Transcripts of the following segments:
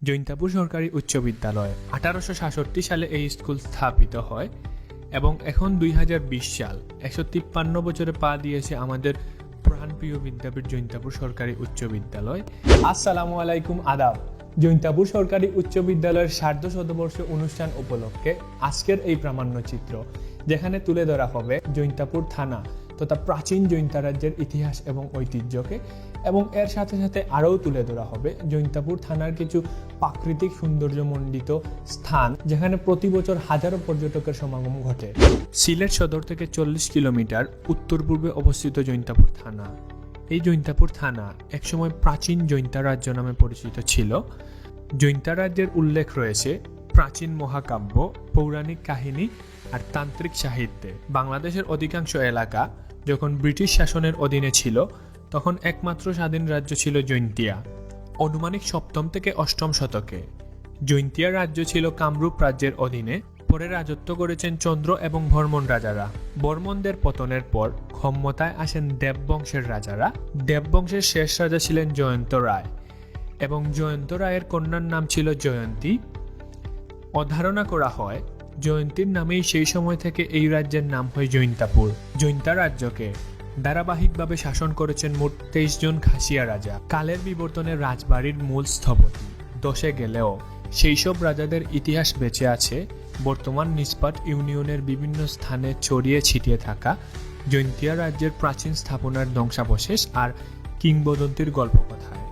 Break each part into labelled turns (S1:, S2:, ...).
S1: জৈন্তাপুর সরকারি উচ্চ বিদ্যালয় 1866 সালে এই স্কুল স্থাপিত হয় এবং এখন 2020 সাল 153 বছরে পা দিয়েছে আমাদের প্রাণপ্রিয় বিদ্যাপীঠ জৈন্তাপুর সরকারি উচ্চ বিদ্যালয়। আসসালামু আলাইকুম, আদাব। জৈন্তাপুর সরকারি উচ্চ বিদ্যালয়ের 150 শতবর্ষ অনুষ্ঠান উপলক্ষে আজকের এই প্রামাণ্য চিত্র, যেখানে তুলে ধরা হবে জৈন্তাপুর থানা তথা প্রাচীন জৈন্তা রাজ্যের ইতিহাস এবং ঐতিহ্যকে, এবং এর সাথে সাথে আরও তুলে ধরা হবে জৈন্তাপুর থানার কিছু প্রাকৃতিক সৌন্দর্যমণ্ডিত স্থান, যেখানে প্রতি বছর হাজারো পর্যটকের সমাগম ঘটে। সিলেট সদর থেকে 40 কিলোমিটার উত্তর পূর্বে অবস্থিত জৈন্তাপুর থানা। এই জৈন্তাপুর থানা একসময় প্রাচীন জৈন্তা রাজ্য নামে পরিচিত ছিল। জৈন্তা রাজ্যের উল্লেখ রয়েছে প্রাচীন মহাকাব্য, পৌরাণিক কাহিনী আর তান্ত্রিক সাহিত্যে। বাংলাদেশের অধিকাংশ এলাকা যখন ব্রিটিশ শাসনের অধীনে ছিল, তখন একমাত্র স্বাধীন রাজ্য ছিল জৈন্তিয়া। আনুমানিক 7ম থেকে 8ম শতকে জৈন্তিয়া রাজ্য ছিল কামরূপ রাজ্যের অধীনে। পরে রাজত্ব করেছেন চন্দ্র এবং বর্মন রাজারা। বর্মনদের পতনের পর ক্ষমতায় আসেন দেববংশের রাজারা। দেববংশের শেষ রাজা ছিলেন জয়ন্ত রায়, এবং জয়ন্ত রায়ের কন্যার নাম ছিল জয়ন্তী। ধারণা করা হয় জয়ন্তীর নামেই সেই সময় থেকে এই রাজ্যের নাম হয় জৈন্তাপুর। জৈন্তা রাজ্যকে ধারাবাহিকভাবে শাসন করেছেন মোট 23 জন খাসিয়া রাজা। কালের বিবর্তনে রাজবাড়ির মূল স্থপতি দশে গেলেও সেই সব রাজাদের ইতিহাস বেঁচে আছে বর্তমান নিসপাট ইউনিয়নের বিভিন্ন স্থানে ছড়িয়ে ছিটিয়ে থাকা জৈন্তিয়া রাজ্যের প্রাচীন স্থাপনার ধ্বংসাবশেষ আর কিংবদন্তির গল্পকথায়।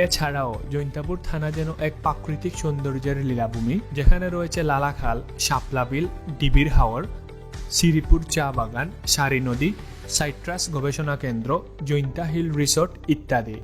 S1: এছাড়াও জৈন্তাপুর থানা যেন এক প্রাকৃতিক সৌন্দর্যের লীলাভূমি, যেখানে রয়েছে লালাখাল, শাপলা বিল, ডিবির হাওর, শ্রীপুর চা বাগান, সারি নদী, সাইট্রাস গবেষণা কেন্দ্র, জৈন্তা হিল রিসোর্ট ইত্যাদি।